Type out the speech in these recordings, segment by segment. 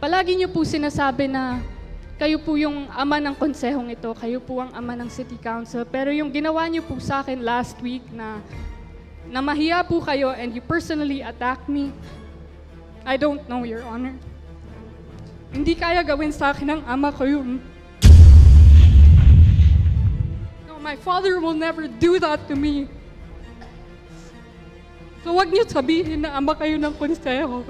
palagi niyo po sinasabi na kayo po yung ama ng konsehong ito, kayo po ang ama ng City Council. Pero yung ginawa niyo po sa akin last week na mahiya po kayo and you personally attacked me, I don't know, Your Honor. Hindi kaya gawin sa akin ng ama ko yun. No, my father will never do that to me. So wag niyo sabihin na ama kayo ng konseho.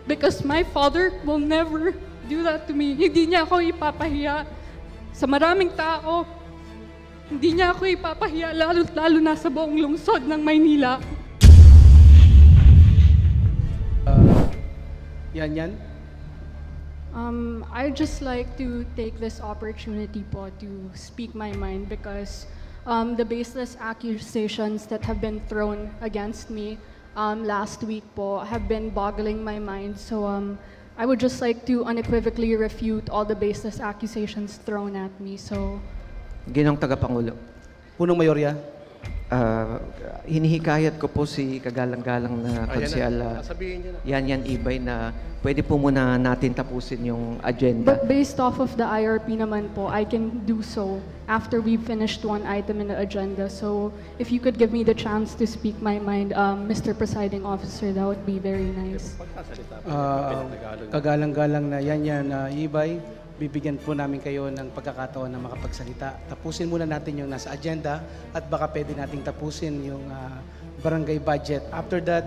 Because my father will never do that to me. Hindi niya ako ipapahiya sa maraming tao. Hindi niya ako ipapahiya, lalo na sa buong lungsod ng Maynila. Yan. I'd just like to take this opportunity po to speak my mind because the baseless accusations that have been thrown against me last week po have been boggling my mind. So I would just like to unequivocally refute all the baseless accusations thrown at me. So, Ginong Tagapangulo, Punong Mayorya. hinihikayat ko po si kagalang-galang na konsyal Yan Ibay na pwede po muna natin tapusin yung agenda. but based off of the IRP naman po, I can do so after we've finished one item in the agenda. So if you could give me the chance to speak my mind, Mr. Presiding Officer, that would be very nice. Kagalang-galang na yan Ibay, bibigyan po namin kayo ng pagkakataon na makapagsalita. Tapusin muna natin yung nasa agenda at baka pwede nating tapusin yung barangay budget. After that,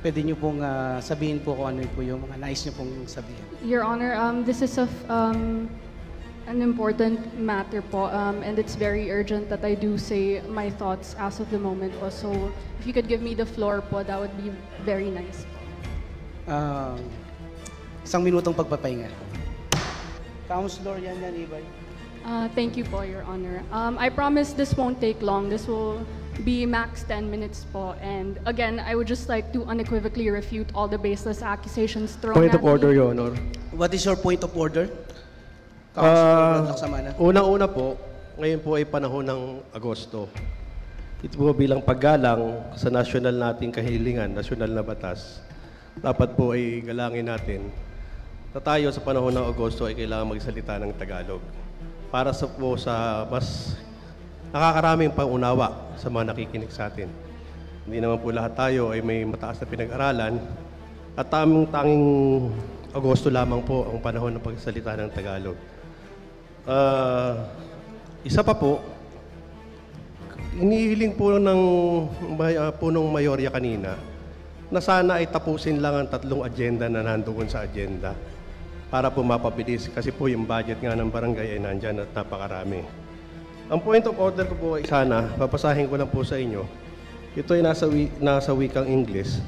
pwede nyo pong sabihin po kung ano po yung mga nais nyo pong sabihin. Your Honor, this is an important matter po, and it's very urgent that I do say my thoughts as of the moment po. So if you could give me the floor po, that would be very nice. Isang minutong pagpapahinga. Councilor Yan Ibay. Thank you po, Your Honor. I promise this won't take long. This will be max 10 minutes po. And again, I would just like to unequivocally refute all the baseless accusations thrown Point at of order, me. Your Honor. What is your point of order? Councilor Laksamana. Unang-una po, ngayon po ay panahon ng Agosto. Ito po bilang paggalang sa national nating kahilingan, nasyonal na batas. Dapat po ay galangin natin na tayo sa panahon ng Agosto ay kailangan magsalita ng Tagalog para sa mas nakakaraming pangunawa sa mga nakikinig sa atin. Hindi naman po lahat tayo ay may mataas na pinag-aralan at tanging Agosto lamang po ang panahon ng pagsalita ng Tagalog. Isa pa po, inihiling po ng punong mayorya kanina na sana ay tapusin lang ang 3 agenda na nandoon sa agenda para po mapabilis kasi po yung budget nga ng barangay ay nandyan at napakarami. Ang point of order ko po ay sana, papasahin ko lang po sa inyo, ito ay nasa wikang English,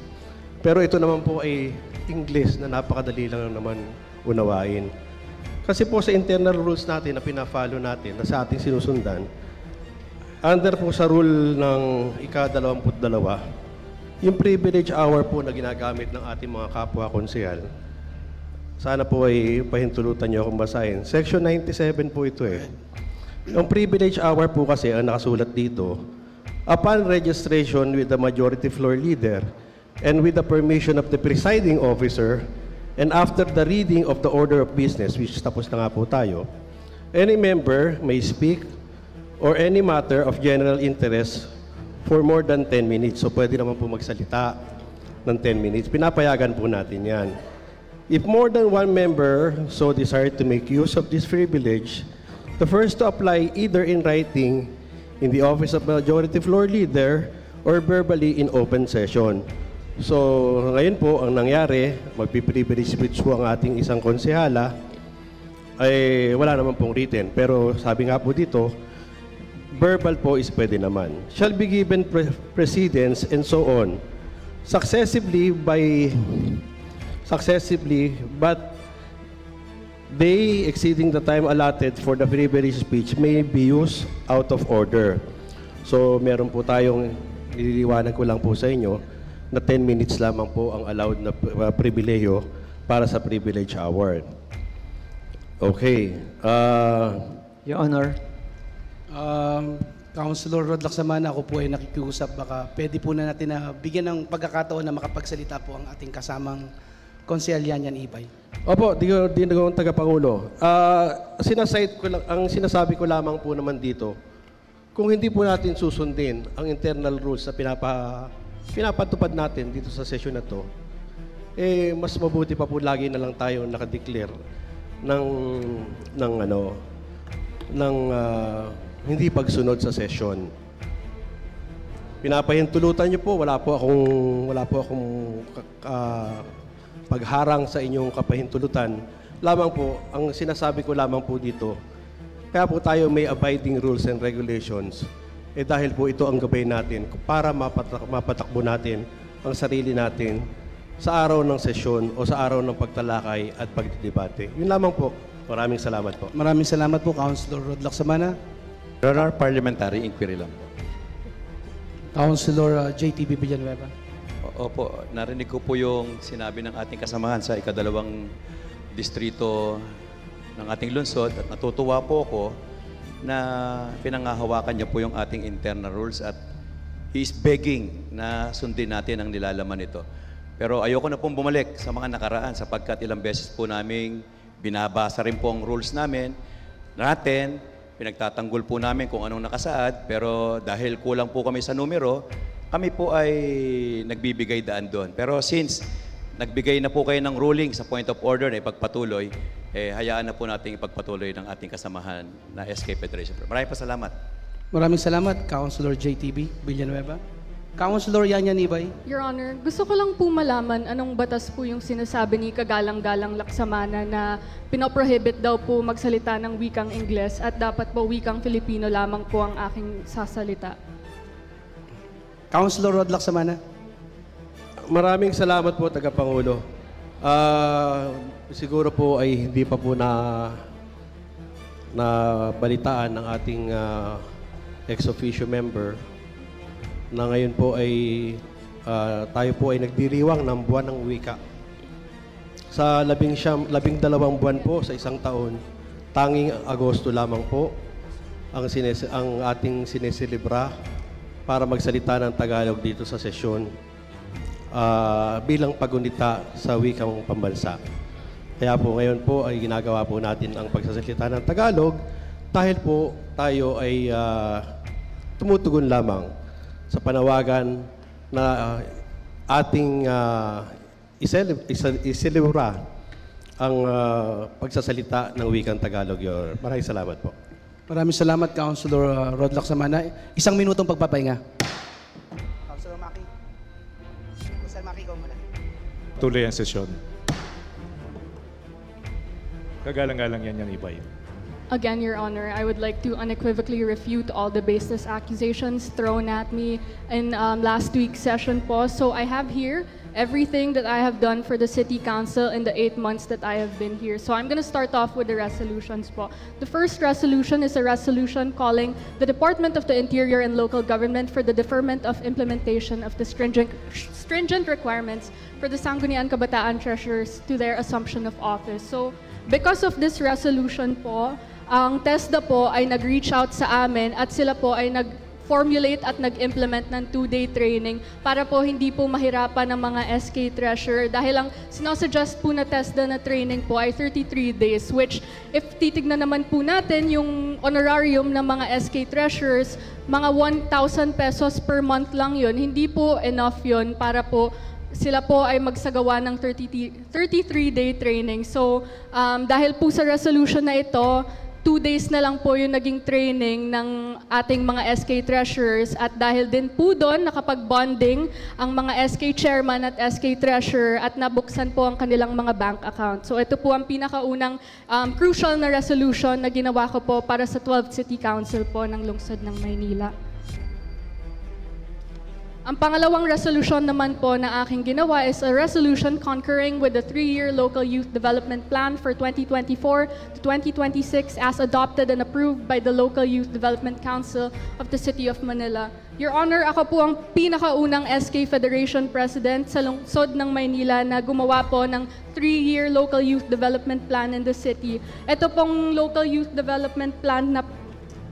pero ito naman po ay English na napakadali lang naman unawain. Kasi po sa internal rules natin na pina-follow natin, na sa ating sinusundan, under po sa rule ng ika-22, yung privilege hour po na ginagamit ng ating mga kapwa konsehal, sana po ay pahintulutan niyo akong basahin. Section 97 po ito eh. Yung privilege hour po kasi ang nakasulat dito, upon registration with the majority floor leader and with the permission of the presiding officer and after the reading of the order of business, which tapos na nga po tayo, any member may speak or any matter of general interest for more than 10 minutes. So pwede naman po magsalita ng 10 minutes. Pinapayagan po natin yan. If more than one member so desire to make use of this privilege, the first to apply either in writing in the office of majority floor leader or verbally in open session. So ngayon po ang nangyari, magpi-privilege speech po ang ating isang konsehala, ay wala naman pong written. Pero sabi nga po dito, verbal po is pwede naman. Shall be given precedence and so on. Successively, but they exceeding the time allotted for the privilege speech may be used out of order. So meron po tayong, nililiwanag ko lang po sa inyo, na 10 minutes lamang po ang allowed na pribileyo para sa privilege hour. Okay. Your Honor. Councilor Rod Laksamana, ako po ay nakikiusap. Baka pwede po na natin na bigyan ng pagkakataon na makapagsalita po ang ating kasamang Konsehal Yan Ibay. Opo, di ko tagapangulo. Ang sinasabi ko lamang po naman dito, kung hindi po natin susundin ang internal rules na pinapatupad natin dito sa session na to, mas mabuti pa po lagi na lang tayo nakadeclare ng hindi pagsunod sa session. Pinapahintulutan niyo po, wala po akong pagharang sa inyong kapahintulutan. Lamang po, ang sinasabi ko lamang po dito, kaya po tayo may abiding rules and regulations, dahil po ito ang gabay natin para mapatakbo natin ang sarili natin sa araw ng sesyon o sa araw ng pagtalakay at pagdidebate. Yun lamang po. Maraming salamat po. Maraming salamat po, Councilor Rod Lacsamana. Your Honor, parliamentary inquiry lang po. Councilor JTB Villanueva. Opo, narinig ko po yung sinabi ng ating kasamahan sa ikadalawang distrito ng ating lungsod at natutuwa po ako na pinangahawakan niya po yung ating internal rules at he is begging na sundin natin ang nilalaman nito. Pero ayoko na pong bumalik sa mga nakaraan sapagkat ilang beses po naming binabasa rin po ang rules natin, pinagtatanggol po namin kung anong nakasaad, pero dahil kulang po kami sa numero, kami po ay nagbibigay daan doon. Pero since nagbigay na po kayo ng ruling sa point of order na ipagpatuloy, hayaan na po natin ipagpatuloy ng ating kasamahan na SK Federation. Maraming salamat. Maraming salamat, Councilor JTB Villanueva. Councilor Yan Ibay. Your Honor, gusto ko lang po malaman anong batas po yung sinasabi ni Kagalang-Galang Lacsamana na pinoprohibit daw po magsalita ng wikang Ingles at dapat po wikang Filipino lamang po ang aking sasalita. Councilor Rod Lacsamana. Maraming salamat po, Tagapangulo. Siguro po ay hindi pa po na balitaan ng ating ex-officio member na ngayon po ay tayo po ay nagdiriwang ng buwan ng wika. Sa 12 buwan po sa isang taon, tanging Agosto lamang po ang ating sineselebra para magsalita ng Tagalog dito sa sesyon bilang pagunita sa wikang pambansa. Kaya po ngayon po ay ginagawa po natin ang pagsasalita ng Tagalog dahil po tayo ay tumutugon lamang sa panawagan na ating iselebra ang pagsasalita ng wikang Tagalog. Maraming salamat po. Maraming salamat, Councilor Rod Lacsamana. 1 minutong pagpapahinga. Councilor Maki. Councilor Maki, ikaw muna. Tuloy ang sesyon. Kagalang-galang Yan Ibay. Again, Your Honor, I would like to unequivocally refute all the baseless accusations thrown at me in last week's session po. So I have here everything that I have done for the City Council in the 8 months that I have been here. So I'm going to start off with the resolutions po. The first resolution is a resolution calling the Department of the Interior and Local Government for the deferment of implementation of the stringent requirements for the Sangguniang Kabataan Treasurers to their assumption of office. So because of this resolution po, ang TESDA po ay nag-reach out sa amin at sila po ay nag-formulate at nag-implement ng 2-day training para po hindi po mahirapan ng mga SK Treasurer dahil ang sinusuggest po na TESDA na training po ay 33 days which if titignan naman po natin yung honorarium ng mga SK Treasurers, mga 1,000 pesos per month lang yun, hindi po enough yun para po sila po ay magsagawa ng 33-day training. So dahil po sa resolution na ito, 2 days na lang po yung naging training ng ating mga SK Treasurers at dahil din po doon nakapag-bonding ang mga SK Chairman at SK Treasurer at nabuksan po ang kanilang mga bank account. So ito po ang pinakaunang crucial na resolution na ginawa ko po para sa 12th City Council po ng lungsod ng Maynila. Ang pangalawang resolution naman po na aking ginawa is a resolution concurring with the 3-year Local Youth Development Plan for 2024 to 2026 as adopted and approved by the Local Youth Development Council of the City of Manila. Your Honor, ako po ang pinakaunang SK Federation President sa lungsod ng Maynila na gumawa po ng 3-year Local Youth Development Plan in the city. Ito pong Local Youth Development Plan na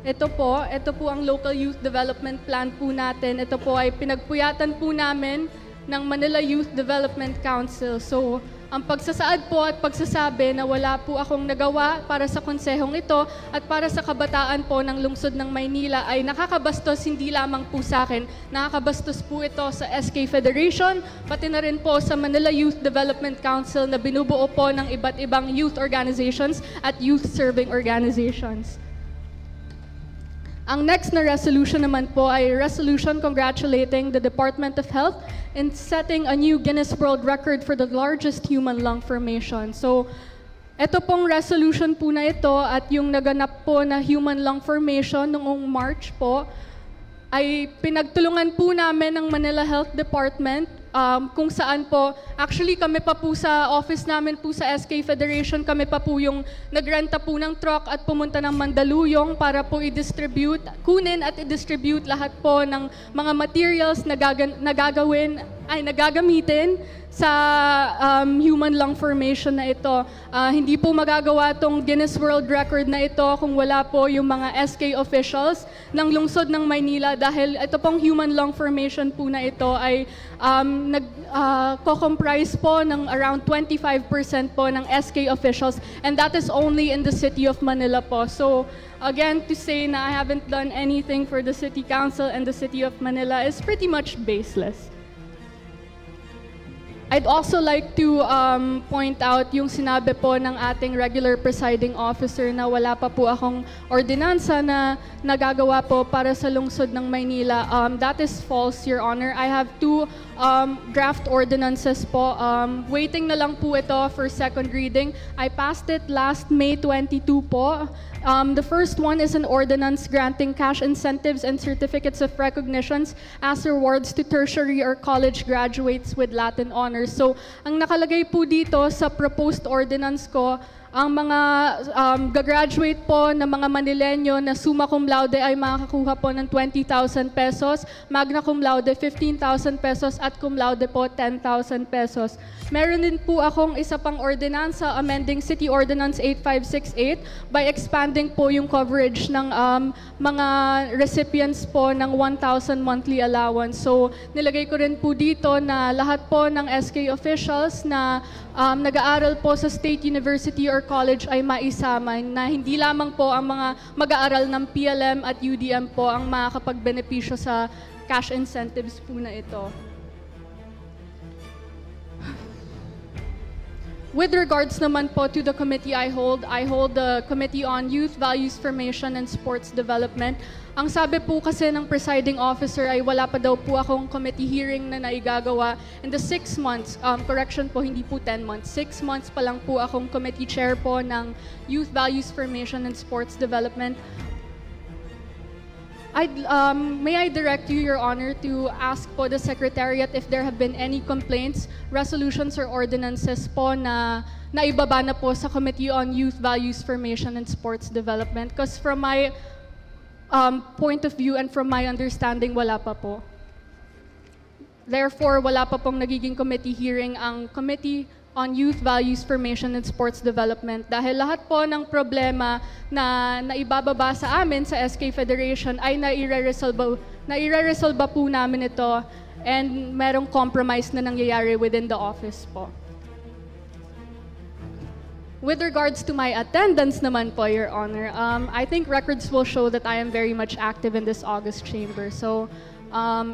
ito po ang Local Youth Development Plan po natin. Ito po ay pinagpuyatan po namin ng Manila Youth Development Council. So, ang pagsasaad po at pagsasabi na wala po akong nagawa para sa konsehong ito at para sa kabataan po ng lungsod ng Maynila ay nakakabastos hindi lamang po sa akin, nakakabastos po ito sa SK Federation, pati na rin po sa Manila Youth Development Council na binubuo po ng iba't ibang youth organizations at youth-serving organizations. Ang next na resolution naman po ay resolution congratulating the Department of Health in setting a new Guinness World Record for the largest human lung formation. So, ito pong resolution po na ito at yung naganap po na human lung formation noong March po, ay pinagtulungan po namin ng Manila Health Department kung saan po, actually kami pa po sa office namin po sa SK Federation, kami pa po yung nagrenta po ng truck at pumunta ng Mandaluyong para po i-distribute, kunin at i-distribute lahat po ng mga materials na nagagamitin sa human lung formation na ito. Hindi po magagawa tong Guinness World Record na ito kung wala po yung mga SK officials ng lungsod ng Maynila dahil ito pong human lung formation po na ito ay nag-comprise po ng around 25% po ng SK officials, and that is only in the city of Manila po. So again, to say na I haven't done anything for the city council and the city of Manila is pretty much baseless. I'd also like to point out yung sinabi po ng ating regular presiding officer na wala pa po akong ordinansa na nagagawa po para sa lungsod ng Maynila. That is false, Your Honor. I have two draft ordinances po. Waiting na lang po ito for second reading. I passed it last May 22 po. The first one is an ordinance granting cash incentives and certificates of recognitions as rewards to tertiary or college graduates with Latin honors. So, ang nakalagay po dito sa proposed ordinance ko, ang mga gagraduate po na mga Manileño na summa cum laude ay makakakuha po ng 20,000 pesos, magna cum laude 15,000 pesos at cum laude po 10,000 pesos. Meron din po akong isa pang ordinansa amending City Ordinance 8568 by expanding po yung coverage ng mga recipients po ng 1,000 monthly allowance. So nilagay ko rin po dito na lahat po ng SK officials na nag-aaral po sa State University or college ay maisama na hindi lamang po ang mga mag-aaral ng PLM at UDM po ang makakapagbenepisyo sa cash incentives po na ito. With regards naman po to the committee I hold the Committee on Youth Values Formation and Sports Development. Ang sabi po kasi ng presiding officer ay wala pa daw po akong committee hearing na naigagawa in the 6 months, correction po, hindi po 10 months, 6 months pa lang po akong committee chair po ng Youth Values Formation and Sports Development. May I direct you, Your Honor, to ask po the Secretariat if there have been any complaints, resolutions, or ordinances po na naibaba na po sa Committee on Youth Values Formation and Sports Development? Because from my point of view and from my understanding, wala pa po. Therefore, wala pa pong nagiging committee hearing ang Committee on Youth Values Formation and Sports Development dahil lahat po ng problema na naibababa sa amin sa SK Federation ay naireresolba po namin ito and merong compromise na nangyayari within the office po. With regards to my attendance naman po, Your Honor, I think records will show that I am very much active in this August chamber. So,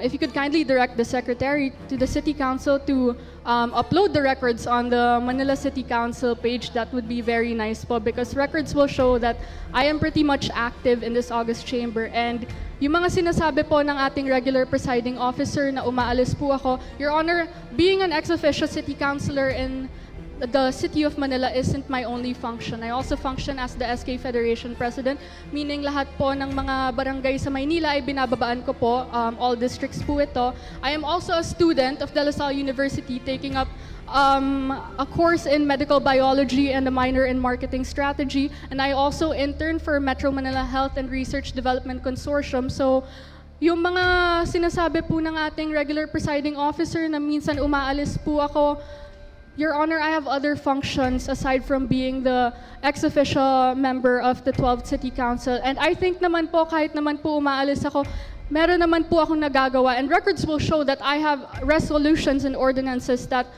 if you could kindly direct the Secretary to the City Council to upload the records on the Manila City Council page, that would be very nice po because records will show that I am pretty much active in this August chamber. And yung mga sinasabi po ng ating regular presiding officer na umaalis po ako, Your Honor, being an ex-officio city councilor in the City of Manila isn't my only function. I also function as the SK Federation President, meaning lahat po ng mga barangay sa Maynila ay binababaan ko po, all districts po ito. I am also a student of De La Salle University taking up a course in medical biology and a minor in marketing strategy, and I also intern for Metro Manila Health and Research Development Consortium. So, yung mga sinasabi po ng ating regular presiding officer na minsan umaalis po ako, Your Honor, I have other functions aside from being the ex-officio member of the 12th City Council. And I think naman po, kahit naman po umaalis ako, meron naman po akong nagagawa. And records will show that I have resolutions and ordinances that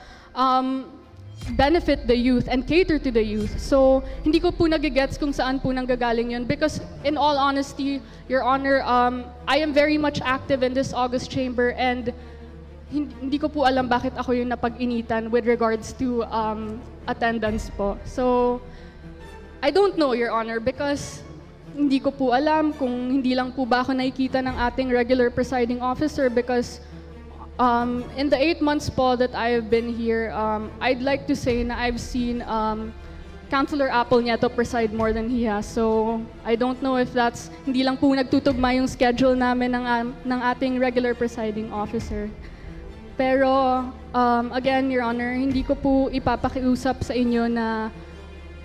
benefit the youth and cater to the youth. So, hindi ko po nagigets kung saan po nanggagaling yun. Because in all honesty, Your Honor, I am very much active in this August chamber and hindi ko po alam bakit ako yung napag-initan with regards to attendance po. So, I don't know, Your Honor, because hindi ko po alam kung hindi lang po ba ako nakikita ng ating regular presiding officer because in the 8 months po that I have been here, I'd like to say na I've seen Councilor Apple Nieto preside more than he has. So, I don't know if that's, hindi lang po nagtutugma yung schedule namin ng ating regular presiding officer. Pero, again, Your Honor, hindi ko po ipapakiusap sa inyo na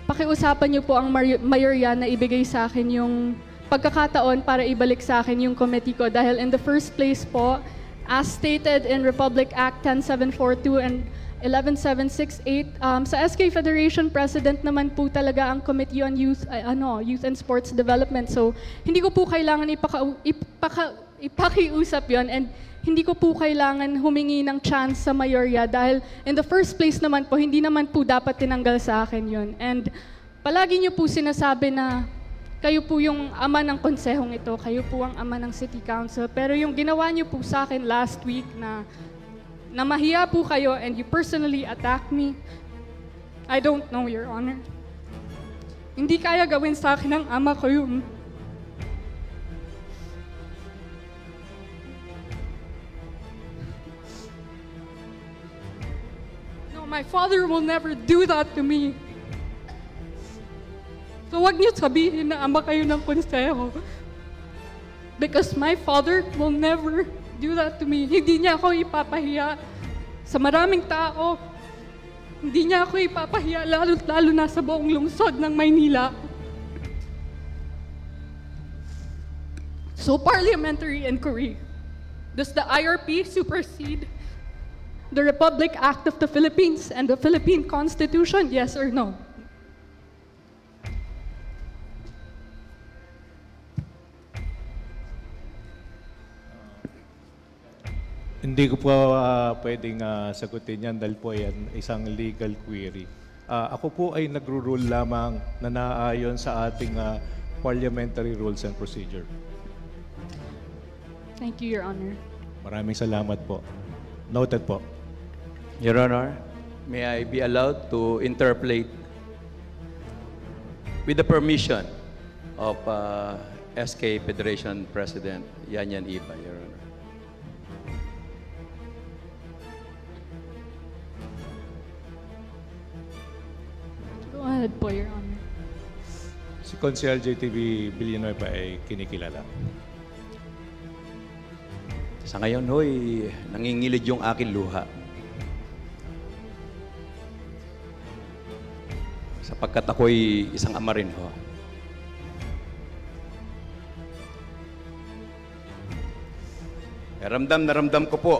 pakiusapan niyo po ang mayorya na ibigay sa akin yung pagkakataon para ibalik sa akin yung committee ko. Dahil in the first place po, as stated in Republic Act 10742 and 11768, sa SK Federation President naman po talaga ang Committee on Youth and Sports Development. So, hindi ko po kailangan ipakiusap yon and hindi ko po kailangan humingi ng chance sa mayorya dahil in the first place naman po, hindi naman po dapat tinanggal sa akin yon. And palagi niyo po sinasabi na kayo po yung ama ng konsehong ito, kayo po ang ama ng City Council. Pero yung ginawa niyo po sa akin last week na mahiya po kayo and you personally attack me, I don't know, Your Honor. Hindi kaya gawin sa akin ng ama ko yun. No, my father will never do that to me. So wag niyo sabihin na ama kayo ng konseho. Because my father will never do that to me. Hindi niya ako ipapahiya sa maraming tao. Hindi niya ako ipapahiya, lalo na sa buong lungsod ng Maynila. So parliamentary inquiry. Does the IRP supersede the Republic Act of the Philippines and the Philippine Constitution? Yes or no? Hindi ko po pwedeng sagutin yan dahil po yan isang legal query. Ako po ay nagro-rule lamang na naayon sa ating parliamentary rules and procedure. Thank you, Your Honor. Maraming salamat po. Noted po. Your Honor, may I be allowed to interpolate with the permission of SK Federation President Yanyan Ibay, Your Honor. Go ahead po, Your Honor. Si Consel JTV Villanueva ay kinikilala. Sa ngayon, hoy, nangingilid yung aking luha. Sapagkat ako'y isang ama rin, ho. Ramdam na ramdam ko po.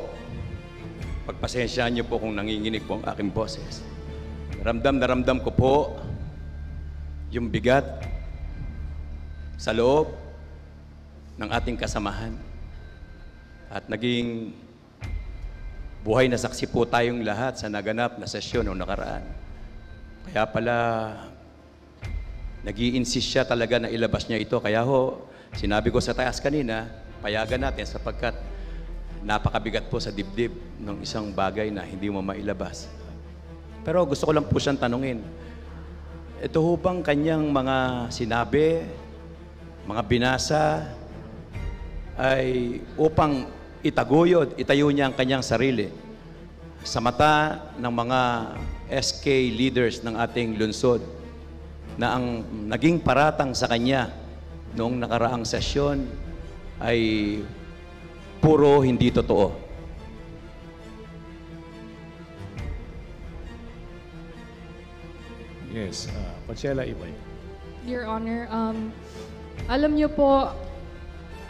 Pagpasensyaan niyo po kung nanginginig po ang aking boses. Ramdam na ramdam ko po yung bigat sa loob ng ating kasamahan. At naging buhay na saksi po tayong lahat sa naganap na sesyon noong nakaraan. Kaya pala, nag-i-insist siya talaga na ilabas niya ito. Kaya ho, sinabi ko sa taas kanina, payagan natin sapagkat napakabigat po sa dibdib ng isang bagay na hindi mo mailabas. Pero gusto ko lang po siyang tanungin, ito ho bang kanyang mga sinabi, mga binasa, ay upang itaguyod, itayo niya ang kanyang sarili sa mata ng mga SK leaders ng ating lungsod na ang naging paratang sa kanya noong nakaraang sesyon ay puro hindi totoo. Yes, Consela Ibay. Your Honor, alam niyo po,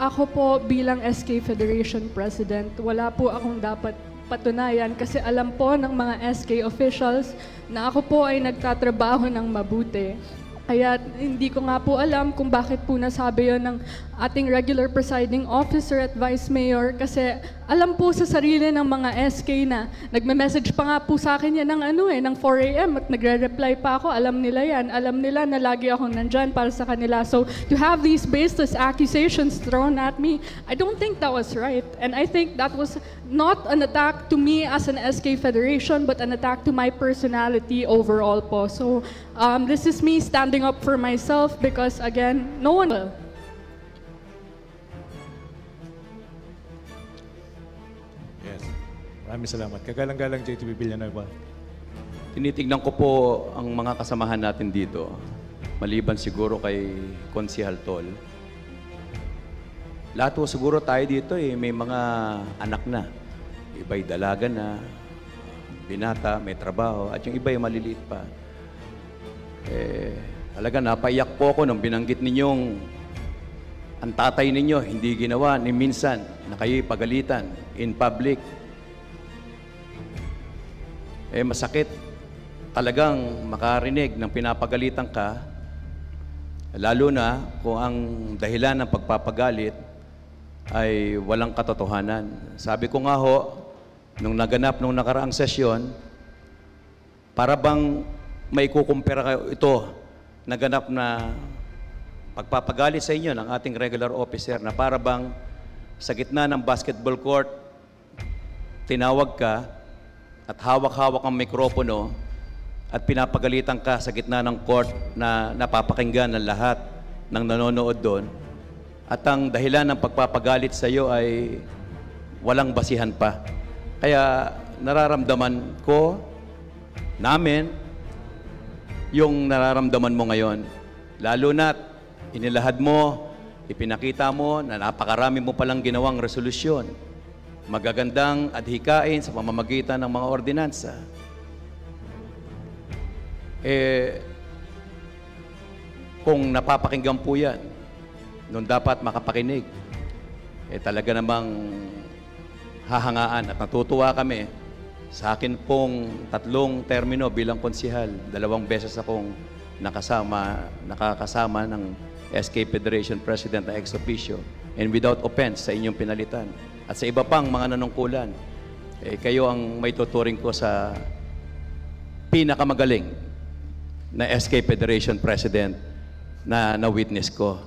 ako po bilang SK Federation President, wala po akong dapat patunayan kasi alam po ng mga SK officials na ako po ay nagtatrabaho ng mabuti. Kaya hindi ko nga po alam kung bakit po nasabi yon ng ating regular presiding officer at vice mayor kasi alam po sa sarili ng mga SK na nagme-message pa nga po sa akin yan ng 4 a.m. at nagre-reply pa ako. Alam nila yan. Alam nila na lagi akong nandyan para sa kanila. So to have these baseless accusations thrown at me, I don't think that was right. And I think that was not an attack to me as an SK Federation, but an attack to my personality overall po. So this is me standing up for myself because again, no one will. Maraming salamat. Kagalang-galang JTV Villanueva. Tinitignan ko po ang mga kasamahan natin dito, maliban siguro kay Konsehal Tol. Lahat po siguro tayo dito may mga anak na. Iba'y dalaga na, binata, may trabaho, at yung iba'y maliliit pa. Talaga napaiyak po ako nung binanggit ninyong ang tatay ninyo hindi ginawa ni minsan na kayo'y pagalitan in public. Masakit talagang makarinig ng pinapagalitan ka, lalo na kung ang dahilan ng pagpapagalit ay walang katotohanan. Sabi ko nga ho, nung naganap nung nakaraang sesyon, para bang may kukumpira kayo ito, naganap na pagpapagalit sa inyo ng ating regular officer na para bang sa gitna ng basketball court, tinawag ka, at hawak-hawak ang mikropono at pinapagalitan ka sa gitna ng court na napapakinggan ng lahat ng nanonood doon. At ang dahilan ng pagpapagalit sa iyo ay walang basihan pa. Kaya nararamdaman ko, namin, yung nararamdaman mo ngayon. Lalo na't inilahad mo, ipinakita mo na napakarami mo palang ginawang resolusyon. Magagandang adhikain sa pamamagitan ng mga ordinansa. Kung napapakinggan po yan, nung dapat makapakinig, talaga namang hahangaan at natutuwa kami. Sa akin pong 3 termino bilang konsehal, 2 beses akong nakakasama ng SK Federation President na ex officio and without offense sa inyong pinalitan. At sa iba pang mga nanungkulan, kayo ang may tuturing ko sa pinakamagaling na SK Federation President na na-witness ko.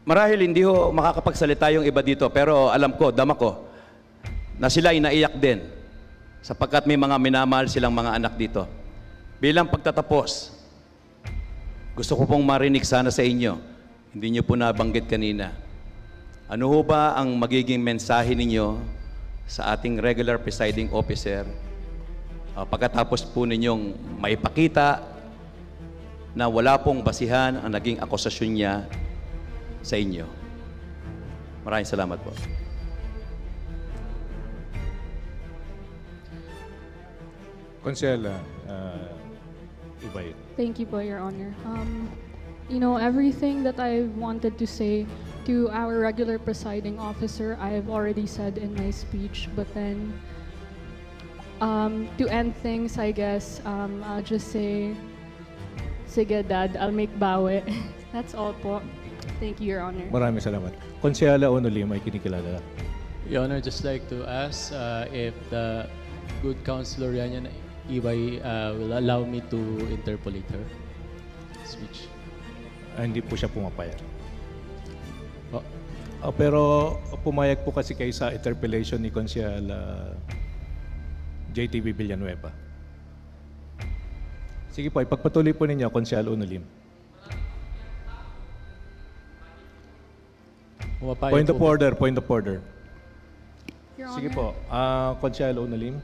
Marahil hindi ho makakapagsalita yung iba dito, pero alam ko, dama ko, na sila ay naiyak din sapagkat may mga minamahal silang mga anak dito. Bilang pagtatapos, gusto ko pong marinig sana sa inyo, hindi nyo po nabanggit kanina, ano ho ba ang magiging mensahe ninyo sa ating regular presiding officer pagkatapos po ninyong maipakita na wala pong basihan ang naging akusasyon niya sa inyo? Maraming salamat po. Konsehal Ibay. Thank you po, Your Honor. You know, everything that I wanted to say to our regular presiding officer, I have already said in my speech. But then, to end things, I guess, I'll just say, sige, Dad, I'll make bawi. That's all po. Thank you, Your Honor. Maraming salamat. Konsehala Onolim ay kinikilala. Your Honor, just like to ask if the good Councilor Yanyan Ibay will allow me to interpolate her speech. Hindi po siya pumapayag. Pero pumayag po kasi kayo sa interpellation ni Konsehal JTV Villanueva. Sige po, ipagpatuloy po ninyo, Konsehal Onolim. Point of order, point of order. Your Sige Honor. po, Konsehal Onolim.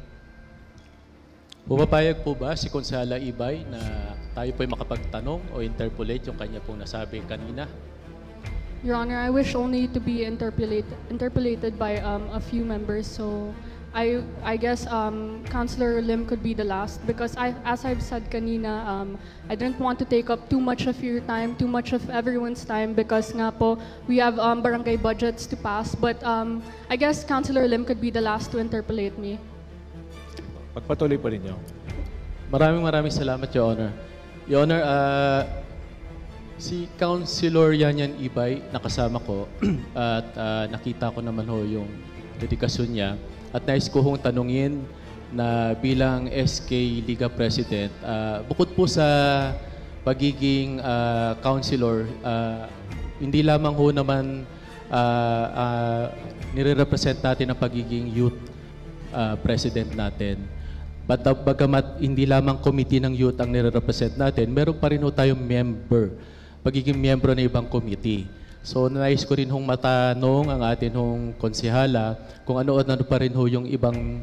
Pumapayag po ba si Konsehala Ibay na tayo po'y makapagtanong o interpolate yung kanya pong nasabi kanina? Your Honor, I wish only to be interpolated by a few members. So I guess Councilor Lim could be the last because as I've said kanina, I didn't want to take up too much of your time, too much of everyone's time because nga po, we have barangay budgets to pass. But I guess Councilor Lim could be the last to interpolate me. Pagpatuloy po ninyo. Maraming salamat, Your Honor. Your Honor, Si Councilor Yanyan Ibay, nakasama ko at nakita ko naman ho yung dedikasyon niya. At nais ko hong tanungin na bilang SK Liga President, bukod po sa pagiging councilor, hindi lamang ho naman nire-represent natin ang pagiging youth president natin. But bagamat hindi lamang committee ng youth ang nire-represent natin, meron pa rin ho tayong pagiging miyembro ng ibang committee. So nais ko rin hong matanong ang atin hong konsehala kung ano pa rin ho yung ibang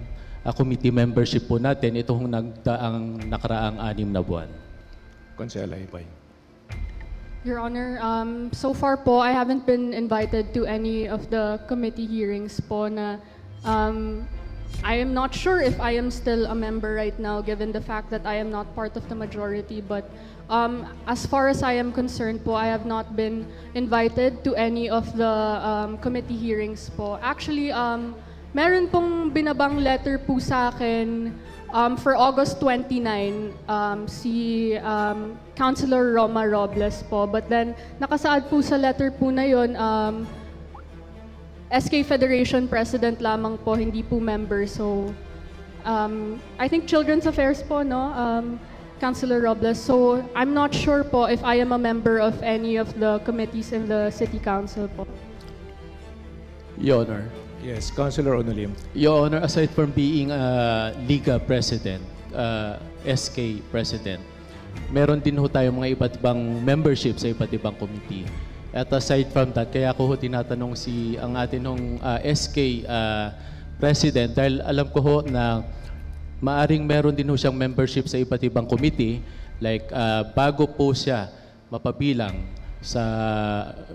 committee membership po natin ito hong nagdaang nakaraang 6 na buwan. Konsehal Ibay. Your Honor, so far po, I haven't been invited to any of the committee hearings po na I am not sure if I am still a member right now given the fact that I am not part of the majority, but as far as I am concerned po, I have not been invited to any of the committee hearings po. Actually, meron pong binabang letter po sa akin for August 29, si Councilor Roma Robles po. But then, nakasaad po sa letter po na yun, SK Federation President lamang po, hindi po member. So, I think Children's Affairs po, no? Councilor Robles. So, I'm not sure po if I am a member of any of the committees in the City Council po. Your Honor. Yes, Councilor Onolim. Your Honor, aside from being a Liga President, SK President, meron din ho tayo mga iba't ibang membership sa iba't ibang committee. At aside from that, kaya ko ho tinatanong ang atin hong SK President dahil alam ko ho na maaring meron din ho siyang membership sa iba't ibang committee, like bago po siya mapabilang sa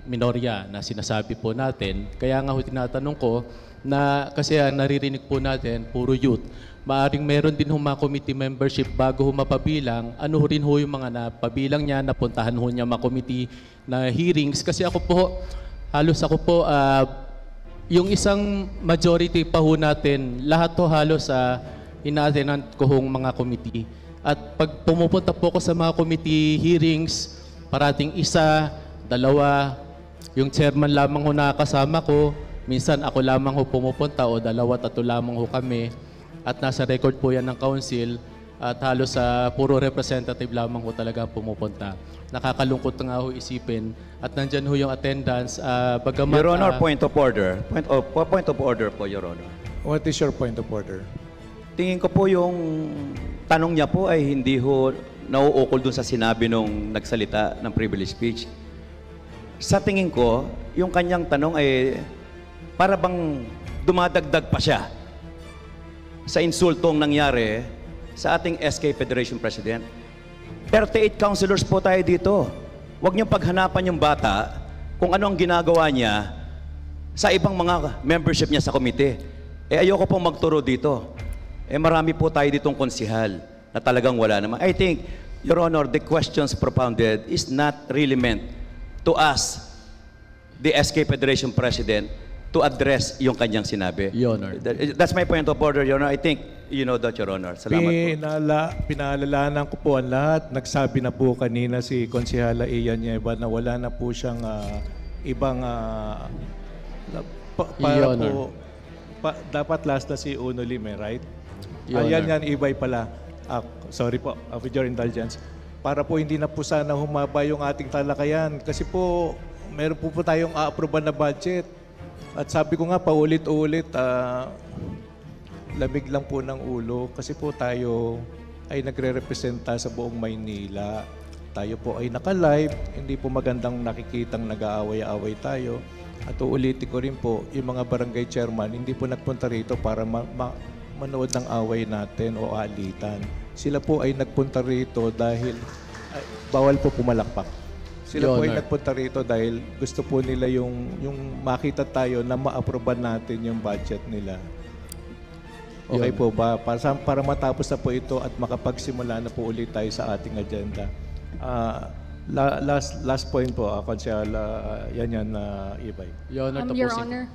minorya na sinasabi po natin. Kaya nga ho tinatanong ko na kasi naririnig po natin, puro youth. Maaring meron din ho mga committee membership bago ho mapabilang. Ano ho rin ho yung mga napabilang niya, napuntahan ho niya mga committee na hearings. Kasi ako po, halos ako po, yung isang majority pa ho natin, lahat ho halos inatenan ko hong mga committee. At pag pumupunta po ko sa mga committee hearings, parating 1, 2, yung chairman lamang ho nakakasama ko, minsan ako lamang ho pumupunta o 2, 3 lamang ho kami. At nasa record po yan ng council at halos puro representative lamang ho talaga pumupunta. Nakakalungkot nga ho isipin at nandyan ho yung attendance. Bagamat, Your Honor, point of order. Point of order po, Your Honor. What is your point of order? Tingin ko po yung tanong niya po ay hindi ho nauukol dun sa sinabi nung nagsalita ng privilege speech. Sa tingin ko, yung kanyang tanong ay para bang dumadagdag pa siya sa insultong nangyari sa ating SK Federation President. 38 councilors po tayo dito. Huwag niyong paghanapan yung bata kung ano ang ginagawa niya sa ibang mga membership niya sa komite. Ayoko pong magturo dito. Marami po tayo ditong konsihal na talagang wala naman. I think, Your Honor, the questions propounded is not really meant to ask the SK Federation President to address yung kanyang sinabi. Your Honor. That's my point of order, Your Honor. I think you know that, Your Honor. Salamat po. Pinaalalanan ko po ang lahat. Nagsabi na po kanina si Konsehala Ian Nieva na wala na po siyang ibang para po, dapat last na si Uno Lim, right? Yan Ibay pala. Sorry po, with your indulgence. Para po hindi na po sana humaba yung ating talakayan. Kasi po, meron po tayong a-approve na budget. At sabi ko nga, paulit-ulit, lamig lang po ng ulo. Kasi po tayo ay nagre-representa sa buong Maynila. Tayo po ay naka-live. Hindi po magandang nakikitang nag-aaway-aaway tayo. At uulitin ko rin po, yung mga barangay chairman, hindi po nagpunta rito para manood ng away natin o alitan. Sila po ay nagpunta rito dahil bawal po pumalakpak. Sila po ay nagpunta rito dahil gusto po nila yung makita tayo na ma-approvean natin yung budget nila. Okay po ba? Para matapos na po ito at makapagsimula na po ulit tayo sa ating agenda. Last point po, Konsehal Yanyan Ibay. Your Honor.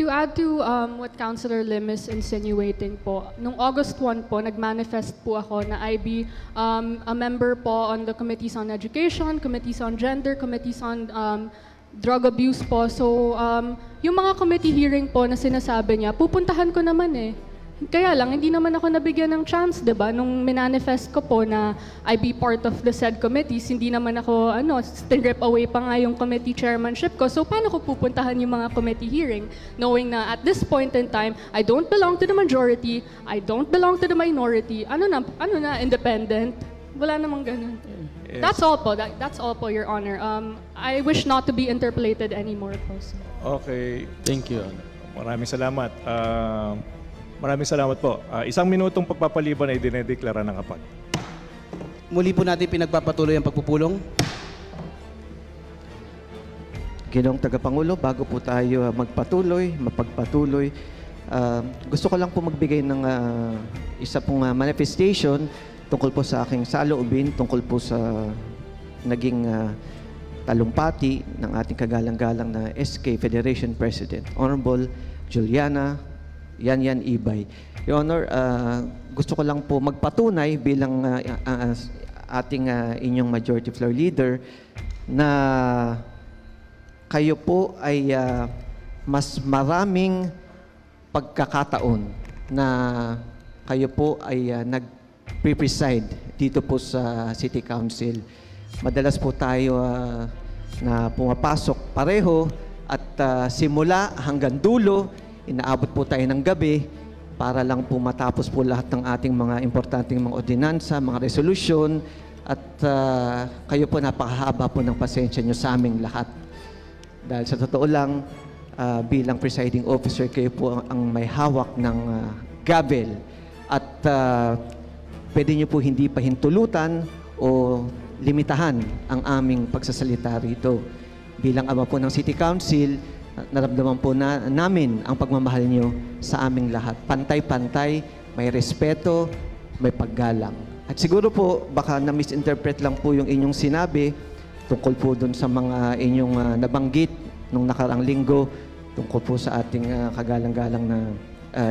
To add to what Councilor Lim is insinuating po, nung August 1 po, nag-manifest po ako na I be a member po on the Committees on Education, Committees on Gender, Committees on Drug Abuse po. So, yung mga committee hearing po na sinasabi niya, pupuntahan ko naman eh. Kaya lang, hindi naman ako nabigyan ng chance, di ba? Nung minanifest ko po na I be part of the said committees, hindi naman ako, strip away pa nga yung committee chairmanship ko. So, paano ko pupuntahan yung mga committee hearing? Knowing na at this point in time, I don't belong to the majority, I don't belong to the minority. Ano na, independent? Wala namang ganun. Yes. That's all po. That's all po, Your Honor. I wish not to be interpolated anymore po. So. Okay. Thank you, Honor. Maraming salamat. Maraming salamat po. 1 minutong pagpapaliban ay dinedeklara ng APAG. Muli po natin pinagpapatuloy ang pagpupulong. Ginoong Tagapangulo, bago po tayo mapagpatuloy, gusto ko lang po magbigay ng isa pong manifestation tungkol po sa aking saloobin, tungkol po sa naging talumpati ng ating kagalang-galang na SK Federation President, Honorable Juliana Yan Ibay. Your Honor, gusto ko lang po magpatunay bilang ating inyong majority floor leader na kayo po ay mas maraming pagkakataon na kayo po ay nag-preside dito po sa City Council. Madalas po tayo na pumapasok pareho at simula hanggang dulo, inaabot po tayo ng gabi para lang po matapos po lahat ng ating mga importanteng mga ordinansa, mga resolusyon, at kayo po napakahaba po ng pasensya nyo sa aming lahat. Dahil sa totoo lang, bilang presiding officer, kayo po ang may hawak ng gavel at pwede nyo po hindi pahintulutan o limitahan ang aming pagsasalita rito. Bilang ama po ng City Council, naramdaman po namin ang pagmamahal nyo sa aming lahat. Pantay-pantay, may respeto, may paggalang. At siguro po, baka na-misinterpret lang po yung inyong sinabi tungkol po dun sa mga inyong nabanggit nung nakarang linggo tungkol po sa ating kagalang-galang na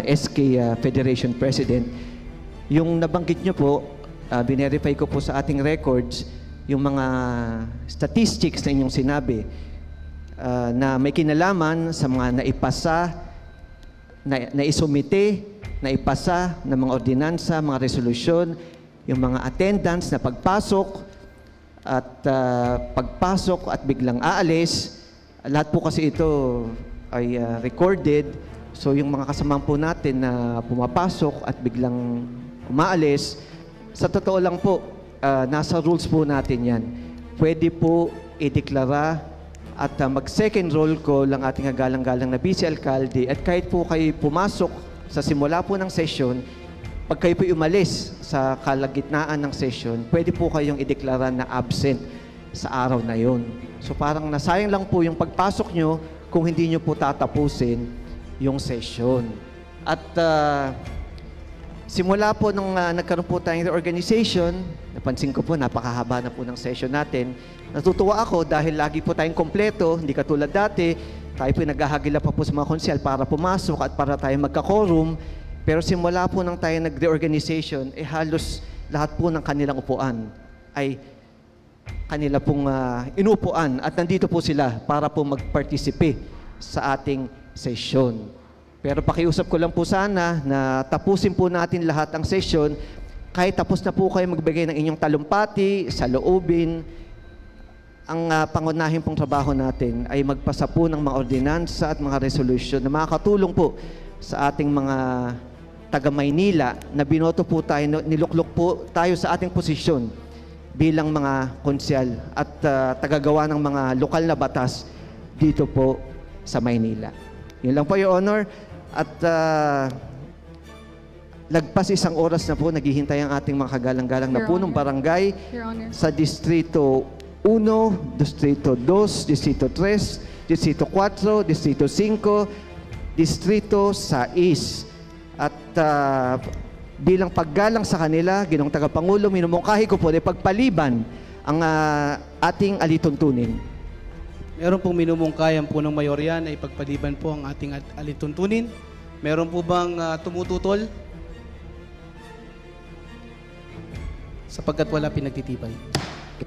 SK Federation President. Yung nabanggit nyo po, binerify ko po sa ating records yung mga statistics na inyong sinabi na may kinalaman sa mga naipasa, naisumite, naipasa ng mga ordinansa, mga resolusyon, yung mga attendance na pagpasok at biglang aalis. Lahat po kasi ito ay recorded. So yung mga kasamahan po natin na pumapasok at biglang umaalis, sa totoo lang po, nasa rules po natin yan. Pwede po ideklara at mag-second roll call lang ating galang-galang na vice alkalde, at kahit po kayo pumasok sa simula po ng session, pag kayo po umalis sa kalagitnaan ng session, pwede po kayong ideklara na absent sa araw na yon. So parang nasayang lang po yung pagpasok nyo kung hindi nyo po tatapusin yung session. At simula po nung nagkaroon po tayong reorganization, napansin ko po napakahaba na po ng session natin. Natutuwa ako dahil lagi po tayong kompleto, hindi katulad dati. Tayo po naghahagila pa po sa mga konsyal para pumasok at para tayo magka-quorum. Pero simula po nang tayo nag-reorganization, halos lahat po ng kanilang upuan ay kanila pong inuupuan at nandito po sila para po mag-participate sa ating session. Pero pakiusap ko lang po sana na tapusin po natin lahat ang session. Kahit tapos na po kayo magbigay ng inyong talumpati, saloobin, ang pangunahin pong trabaho natin ay magpasa po ng mga ordinansa at mga resolution na makakatulong po sa ating mga taga-Maynila na binoto po tayo, niluklok po tayo sa ating posisyon bilang mga konsyal at tagagawa ng mga lokal na batas dito po sa Maynila. Yun lang po, Your Honor. At lagpas 1 oras na po, naghihintay ang ating mga kagalang-galang na punong barangay sa Distrito 1, Distrito 2, Distrito 3, Distrito 4, Distrito 5, Distrito 6. At bilang paggalang sa kanila, Ginoong Tagapangulo, minumungkahi ko po na pagpaliban ang ating alituntunin. Meron pong minumungkayan po ng mayorya na ipagpaliban po ang ating alituntunin? Meron po bang tumututol? Sapagkat wala pinagtitibay.